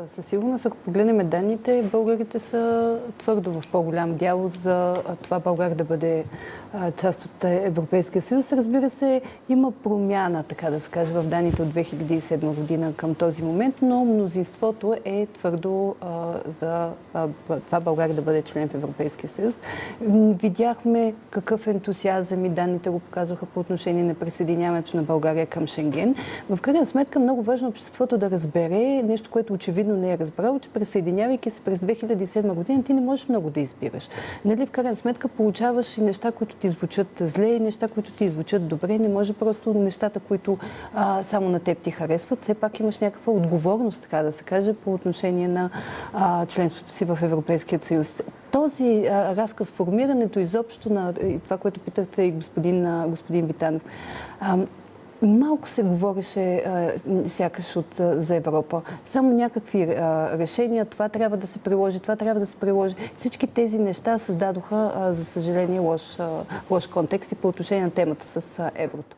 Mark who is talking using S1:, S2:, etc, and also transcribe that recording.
S1: Със сигурност, ако погледнем данните, българите са твърдо в по-голям дял за това България да бъде част от Европейския съюз. Разбира се, има промяна, така да се каже, в данните от 2007 година към този момент, но мнозинството е твърдо за това България да бъде член в Европейския съюз. Видяхме какъв ентусиазъм и данните го показваха по отношение на присъединяването на България към Шенген. В крайна сметка много важно обществото да разбере нещо, което очевидно не е разбрало, че присъединявайки се през 2007 година, ти не можеш много да избираш. Нали, в крайна сметка получаваш и неща, които ти звучат зле, и неща, които ти звучат добре. Не може просто нещата, които само на теб ти харесват. Все пак имаш някаква отговорност, така да се каже, по отношение на членството си в Европейския съюз. Този разказ, формирането изобщо на това, което питахте и господин Витанов, малко се говореше сякаш за Европа. Само някакви решения, това трябва да се приложи, това трябва да се приложи. Всички тези неща създадоха, за съжаление, лош контекст и по отношение на темата с еврото.